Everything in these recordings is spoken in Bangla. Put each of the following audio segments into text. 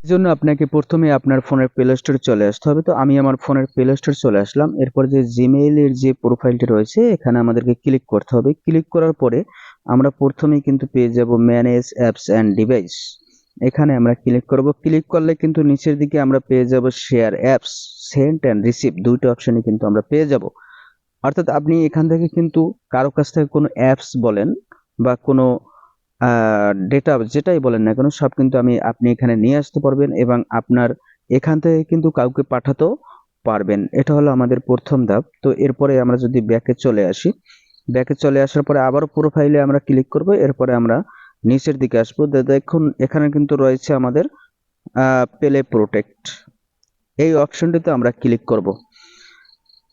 এজন্য আপনাকে প্রথমে আপনার ফোনের প্লে স্টোরে চলে আসতে হবে। তো আমি আমার ফোনের প্লে স্টোরে চলে আসলাম। এরপর যে জিমেইল এর যে প্রোফাইলটি রয়েছে এখানে আমাদেরকে ক্লিক করতে হবে। ক্লিক করার পরে আমরা প্রথমেই কিন্তু পেয়ে যাব ম্যানেজ অ্যাপস অ্যান্ড ডিভাইস। এখানে আমরা ক্লিক করব। ক্লিক করলে কিন্তু নিচের দিকে আমরা পেয়ে যাব share apps, send and receive, দুইটা অপশনই কিন্তু আমরা পেয়ে যাব। অর্থাৎ আপনি এখান থেকে কিন্তু কারো কাছ থেকে কোনো অ্যাপস বলেন বা কোনো ডেটা যেটাই বলেন না কেন সব কিন্তু আপনি এখানে নিয়ে আসতে পারবেন এবং আপনার এখান থেকে কিন্তু কাউকে পাঠাতেও পারবেন। এটা হলো আমাদের প্রথম ধাপ। তো এরপরে আমরা যদি ব্যাকে চলে আসি, ব্যাকে চলে আসার পরে আবারও প্রোফাইলে আমরা ক্লিক করব। এরপরে আমরা নিচের দিকে আসবো। দেখুন এখানে কিন্তু রয়েছে আমাদের প্লে প্রোটেক্ট, এই অপশনটিতে আমরা ক্লিক করব।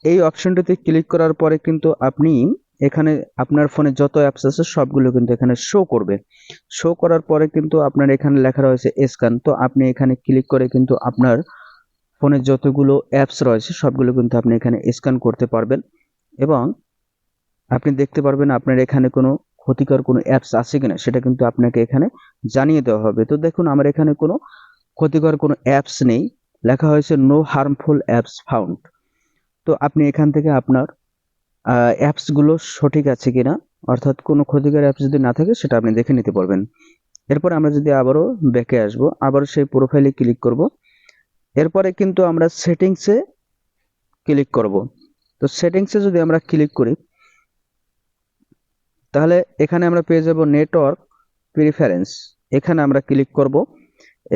এই অপশনটিতে ক্লিক করার পরে কিন্তু আপনি এখানে আপনার ফোনে যত অ্যাপস আছে সবগুলো কিন্তু এখানে শো করবে। শো করার পরে কিন্তু আপনার এখানে লেখা রয়েছে স্ক্যান। তো আপনি এখানে ক্লিক করে কিন্তু আপনার ফোনে যতগুলো অ্যাপস রয়েছে সবগুলো কিন্তু আপনি এখানে স্ক্যান করতে পারবেন এবং আপনি দেখতে পারবেন আপনার এখানে কোনো ক্ষতিকর কোনো অ্যাপস আছে কিনা সেটা কিন্তু আপনাকে এখানে জানিয়ে দেওয়া হবে। তো দেখুন আমার এখানে কোনো ক্ষতিকর কোনো অ্যাপস নেই, লেখা হয়েছে নো হার্মফুল অ্যাপস ফাউন্ড। তো আপনি এখান থেকে আপনার অ্যাপসগুলো সঠিক আছে কিনা, অর্থাৎ কোনো ক্ষতিকর অ্যাপস যদি না থাকে সেটা আপনি দেখে নিতে পারবেন। এরপর আমরা যদি আবারও ব্যাকে আসবো, আবারও সেই প্রোফাইলে ক্লিক করব। এরপরে কিন্তু আমরা সেটিংসে ক্লিক করব। তো সেটিংসে যদি আমরা ক্লিক করি তাহলে এখানে আমরা পেয়ে যাব নেটওয়ার্ক প্রিফারেন্স, এখানে আমরা ক্লিক করব।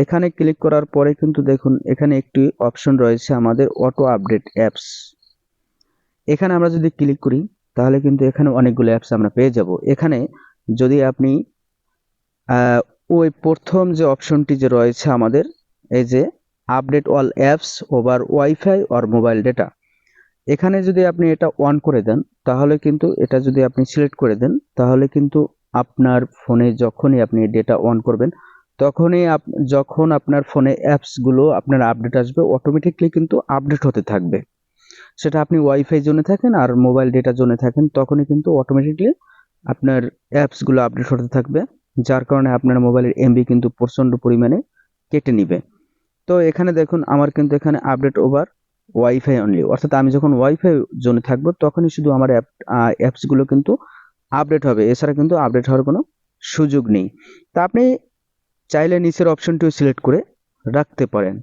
এখানে ক্লিক করার পরে কিন্তু দেখুন এখানে একটি অপশন রয়েছে আমাদের অটো আপডেট অ্যাপস। এখানে আমরা যদি ক্লিক করি তাহলে কিন্তু এখানে অনেকগুলো অ্যাপস আমরা পেয়ে যাব। এখানে যদি আপনি ওই প্রথম যে অপশনটি যে রয়েছে আমাদের, এই যে update all apps over wifi or mobile data, এখানে যদি আপনি এটা অন করে দেন তাহলে কিন্তু এটা যদি আপনি সিলেক্ট করে দেন তাহলে কিন্তু আপনার ফোনে যখনই আপনি ডেটা অন করবেন তখনই যখন আপনার ফোনে অ্যাপসগুলো আপনার আপডেট আসবে অটোমেটিকলি কিন্তু আপডেট হতে থাকবে। সেটা আপনি ওয়াইফাই জোনে থাকেন আর মোবাইল ডেটা জোনে থাকেন তখনই কিন্তু অটোমেটিকলি আপনার অ্যাপসগুলো আপডেট হতে থাকবে, যার কারণে আপনার মোবাইলের এমবি কিন্তু প্রচণ্ড পরিমাণে কেটে নিবে। তো এখানে দেখুন আমার কিন্তু এখানে আপডেট ওভার ওয়াইফাই অনলি, অর্থাৎ আমি যখন ওয়াইফাই জোনে থাকবো তখনই শুধু আমার অ্যাপসগুলো কিন্তু আপডেট হবে, এছাড়া কিন্তু আপডেট হওয়ার কোনো সুযোগ নেই। তা আপনি চাইলে নিচের অপশনটিও সিলেক্ট করে রাখতে পারেন।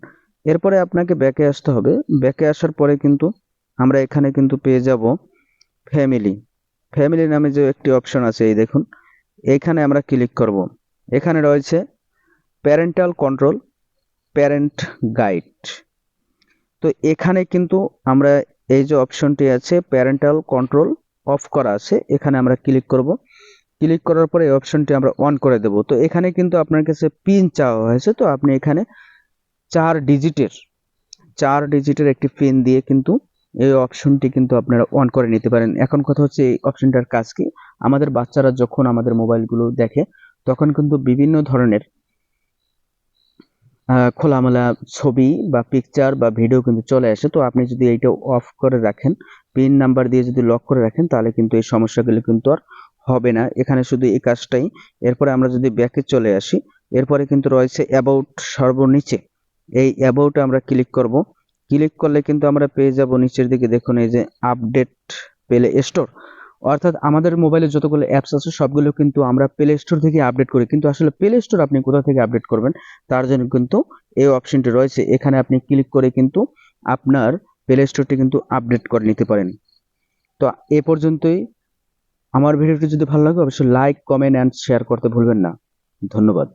এরপরে আপনাকে ব্যাকে আসতে হবে। ব্যাকে আসার পরে কিন্তু আমরা এখানে কিন্তু পেয়ে যাব ফ্যামিলি। ফ্যামিলি নামে যে একটি অপশন আছে এই দেখুন, এখানে আমরা ক্লিক করব। এখানে রয়েছে প্যারেন্টাল কন্ট্রোল, প্যারেন্ট গাইড। তো এখানে কিন্তু আমরা এই যে অপশনটি আছে প্যারেন্টাল কন্ট্রোল অফ করা আছে, এখানে আমরা ক্লিক করব। ক্লিক করার পরে এই অপশনটি আমরা অন করে দেব। তো এখানে কিন্তু আপনার কাছে পিন চাওয়া হয়েছে, তো আপনি এখানে 4 ডিজিটের একটি পিন দিয়ে কিন্তু এই অপশনটি কিন্তু আপনারা অন করে নিতে পারেন। এখন কথা হচ্ছে এই অপশনটার কাজ কি, আমাদের বাচ্চারা যখন আমাদের মোবাইলগুলো দেখে তখন কিন্তু বিভিন্ন ধরনের খোলামেলা ছবি বা পিকচার বা ভিডিও কিন্তু চলে আসে। তো আপনি যদি এইটা অফ করে রাখেন, পিন নাম্বার দিয়ে যদি লক করে রাখেন তাহলে কিন্তু এই সমস্যাগুলো কিন্তু আর হবে না। এখানে শুধু এই কাজটাই। এরপরে আমরা যদি ব্যাকে চলে আসি, এরপরে কিন্তু রয়েছে অ্যাবাউট সর্বনিচে, এই অ্যাবাউটে আমরা ক্লিক করব। ক্লিক করলে কিন্তু আমরা পেয়ে যাব নিচের দিকে দেখুন এই যে আপডেট প্লে স্টোর, অর্থাৎ আমাদের মোবাইলে যতগুলো অ্যাপস আছে সবগুলো কিন্তু আমরা প্লে স্টোর থেকে আপডেট করি, কিন্তু আসলে প্লে স্টোর আপনি কোথা থেকে আপডেট করবেন তার জন্য কিন্তু এই অপশনটি রয়েছে। এখানে আপনি ক্লিক করে কিন্তু আপনার প্লে স্টোরটি কিন্তু আপডেট করে নিতে পারেন। তো এ পর্যন্তই। আমার ভিডিওটি যদি ভালো লাগে অবশ্যই লাইক, কমেন্ট অ্যান্ড শেয়ার করতে ভুলবেন না। ধন্যবাদ।